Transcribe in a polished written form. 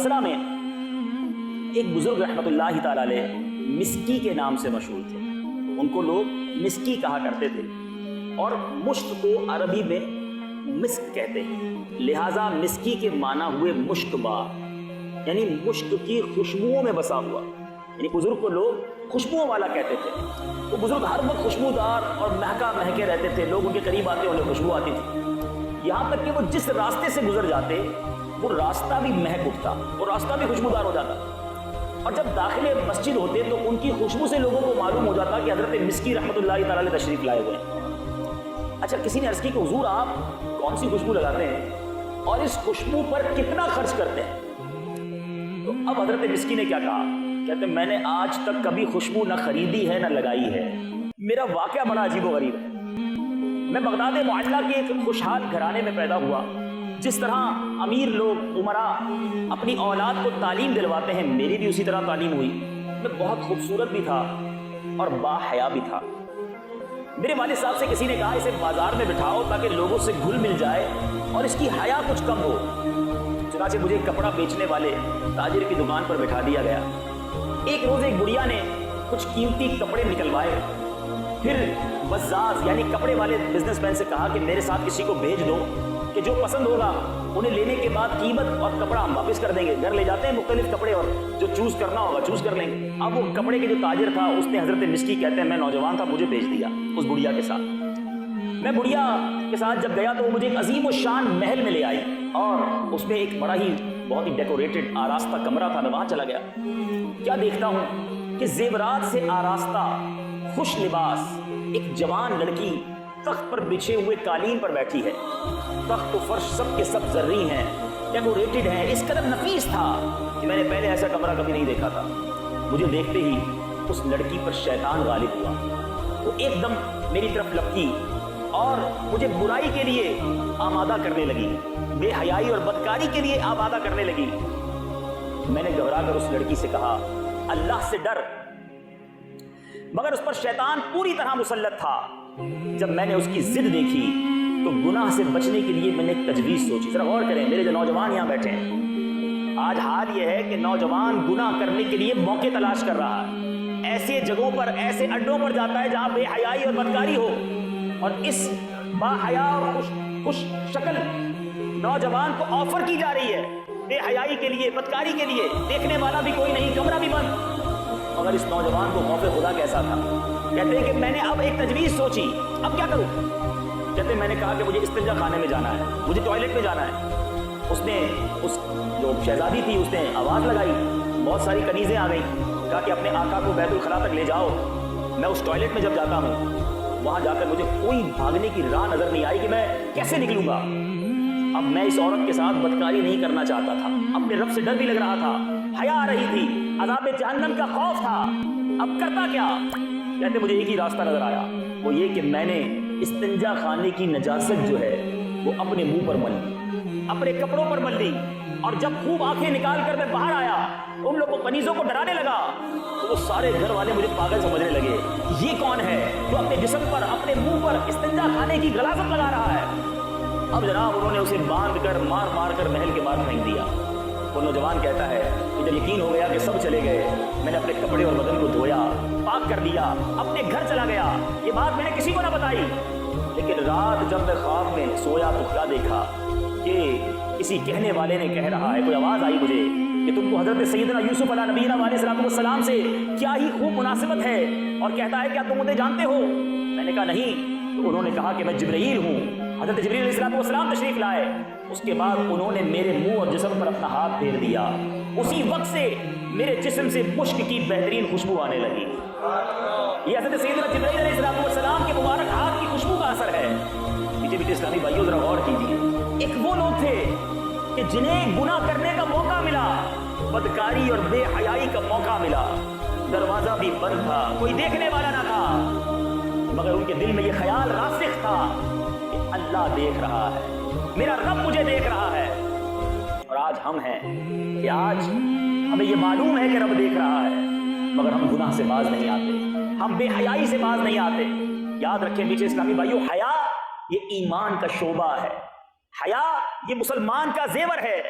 بصرہ میں ایک بزرگ رحمۃ اللہ تعالی علیہ مسکی کے نام سے مشہور تھے. ان کو لوگ مسکی کہا کرتے تھے اور مشک کو عربی میں مسک کہتے ہیں, لہٰذا مسکی کے معنی ہوئے مشک بار, یعنی مشک کی خوشبوؤں میں بسا ہوا. یعنی بزرگ کو لوگ خوشبوؤں والا کہتے تھے. وہ بزرگ ہر وقت خوشبودار اور مہکا مہکے رہتے تھے. لوگ ان کے قریب آتے انہیں خوشبو آتی تھی, یہاں تک کہ وہ جس راستے سے گزر جاتے وہ راستہ بھی مہک اٹھتا, وہ راستہ بھی خوشبودار ہو جاتا. اور جب داخل مسجد ہوتے تو ان کی خوشبو سے لوگوں کو معلوم ہو جاتا کہ حضرت مسکی رحمۃ اللہ تعالی علیہ تشریف لائے ہوئے ہیں. اچھا, کسی نے عرض کی کہ حضور آپ کون سی خوشبو لگاتے ہیں اور اس خوشبو پر کتنا خرچ کرتے ہیں؟ تو اب حضرت مسکی نے کیا کہا, کہتے میں نے آج تک کبھی خوشبو نہ خریدی ہے نہ لگائی ہے. میرا واقعہ بڑا عجیب و غریب ہے. میں بغداد معلّہ کے ایک خوشحال گھرانے میں پیدا ہوا. جس طرح امیر لوگ عمراء اپنی اولاد کو تعلیم دلواتے ہیں, میری بھی اسی طرح تعلیم ہوئی. میں بہت خوبصورت بھی تھا اور با حیا بھی تھا. میرے والد صاحب سے کسی نے کہا اسے بازار میں بٹھاؤ تاکہ لوگوں سے گھل مل جائے اور اس کی حیا کچھ کم ہو. چنانچہ مجھے کپڑا بیچنے والے تاجر کی دکان پر بٹھا دیا گیا. ایک روز ایک بڑھیا نے کچھ قیمتی کپڑے نکلوائے, پھر بزاز یعنی کپڑے والے بزنس مین سے کہا کہ میرے ساتھ کسی کو بھیج دو کہ جو پسند ہوگا انہیں لینے کے بعد قیمت اور کپڑا ہم واپس کر دیں گے. گھر لے جاتے ہیں مختلف کپڑے اور جو چوز کرنا ہوگا چوز کر لیں گے. اب وہ کپڑے کے جو تاجر تھا اس نے حضرت مسکی کہتے ہیں میں نوجوان تھا مجھے بھیج دیا اس بڑھیا کے ساتھ. میں بڑھیا کے ساتھ جب گیا تو وہ مجھے ایک عظیم و شان محل میں لے آئی اور اس میں ایک بڑا ہی بہت ہی ڈیکوریٹڈ آراستہ کمرہ تھا. میں وہاں چلا گیا. کیا دیکھتا ہوں کہ زیورات سے آراستہ خوش لباس ایک جوان لڑکی تخت پر بچھے ہوئے قالین پر بیٹھی ہے. تخت و فرش سب کے سب زرعی ہیں, ڈیکوریٹڈ ہیں. اس قدر نفیس تھا کہ میں نے پہلے ایسا کمرہ کبھی نہیں دیکھا تھا. مجھے دیکھتے ہی اس لڑکی پر شیطان غالب ہوا. وہ ایک دم میری طرف لپکی اور مجھے برائی کے لیے آمادہ کرنے لگی, بے حیائی اور بدکاری کے لیے آمادہ کرنے لگی. میں نے گھبرا کر اس لڑکی سے کہا اللہ سے ڈر, مگر اس پر شیطان پوری طرح مسلط تھا. جب میں نے اس کی ضد دیکھی تو گناہ سے بچنے کے لیے میں نے ایک تجویز سوچی. ذرا غور کریں میرے جو نوجوان یہاں بیٹھے ہیں, آج حال یہ ہے کہ نوجوان گناہ کرنے کے لیے موقع تلاش کر رہا ہے. ایسے جگہوں پر ایسے اڈوں پر جاتا ہے جہاں بے حیائی اور بدکاری ہو, اور اس با حیا اور خوش شکل نوجوان کو آفر کی جا رہی ہے بے حیائی کے لیے, بدکاری کے لیے. دیکھنے والا بھی کوئی نہیں, کمرہ بھی بند. مگر اس نوجوان کو خوف خدا کیسا تھا. کہتے ہیں کہ میں نے اب ایک تجویز سوچی, اب کیا کروں. کہتے میں نے کہا کہ مجھے استنجا خانے میں جانا ہے, مجھے ٹوائلٹ میں جانا ہے. اس نے اس جو شہزادی تھی اس نے آواز لگائی, بہت ساری کنیزیں آ گئیں. کہا کہ اپنے آقا کو بیت الخلا تک لے جاؤ. میں اس ٹوائلٹ میں جب جاتا ہوں وہاں جا کر مجھے کوئی بھاگنے کی راہ نظر نہیں آئی کہ میں کیسے نکلوں گا. اب میں اس عورت کے ساتھ بدکاری نہیں کرنا چاہتا تھا, اپنے رب سے ڈر بھی لگ رہا تھا, حیا آ رہی تھی, عذاب جہنم کا خوف تھا. اب کرتا کیا. کہتے مجھے ایک ہی راستہ نظر آیا, وہ یہ کہ میں نے استنجا خانے کی نجاست جو ہے وہ اپنے منہ پر مل لی, اپنے کپڑوں پر مل لی. اور جب خوب آنکھیں نکال کر میں باہر آیا, ان لوگوں کنیزوں کو ڈرانے لگا تو وہ سارے گھر والے مجھے پاگل سمجھنے لگے. یہ کون ہے جو اپنے جسم پر اپنے منہ پر استنجا خانے کی غلاظت لگا رہا ہے. اب جناب انہوں نے اسے باندھ کر مار مار کر محل کے باہر پھینک دیا. وہ نوجوان کہتا ہے کہ جب یقین ہو گیا کہ سب چلے گئے, میں نے اپنے کپڑے اور بدن کو دھویا, پاک کر دیا, اپنے گھر چلا گیا. یہ بات میں نے کسی کو نہ بتائی. لیکن رات جب میں خواب میں سویا تو کیا دیکھا کہ کسی کہنے والے نے کہہ رہا ہے, کوئی آواز آئی مجھے کہ تم کو حضرت سیدنا یوسف علیہ نبینا علیہ الصلوۃ والسلام سے کیا ہی خوب مناسبت ہے, اور کہتا ہے کیا تم مجھے جانتے ہو. میں نے کہا نہیں. تو انہوں نے کہا کہ میں جبرائیل ہوں. حضرت جبرائیل علیہ الصلوۃ والسلام تشریف لائے. اس کے بعد انہوں نے میرے منہ اور جسم پر اپنا ہاتھ پھیر دیا. اسی وقت سے میرے جسم سے مشک کی بہترین خوشبو آنے لگی. یہ حضرت سیدنا جبرائیل علیہ الصلوۃ والسلام کے مبارک ہاتھ کی خوشبو کا اثر ہے. میٹھے اسلامی بھائیوں ذرا غور کیجیے. ایک وہ لوگ تھے کہ جنہیں گناہ کرنے کا موقع ملا, بدکاری اور بے حیائی کا موقع ملا, دروازہ بھی بند تھا, کوئی دیکھنے والا نہ تھا, مگر ان کے دل میں یہ خیال راسخ تھا کہ اللہ دیکھ رہا ہے, میرا رب مجھے دیکھ رہا ہے. اور آج ہم ہیں کہ آج ہمیں یہ معلوم ہے کہ رب دیکھ رہا ہے, مگر ہم گناہ سے باز نہیں آتے, ہم بے حیائی سے باز نہیں آتے. یاد رکھیں میٹھے اسلامی بھائیوں, حیا یہ ایمان کا شعبہ ہے, حیا یہ مسلمان کا زیور ہے.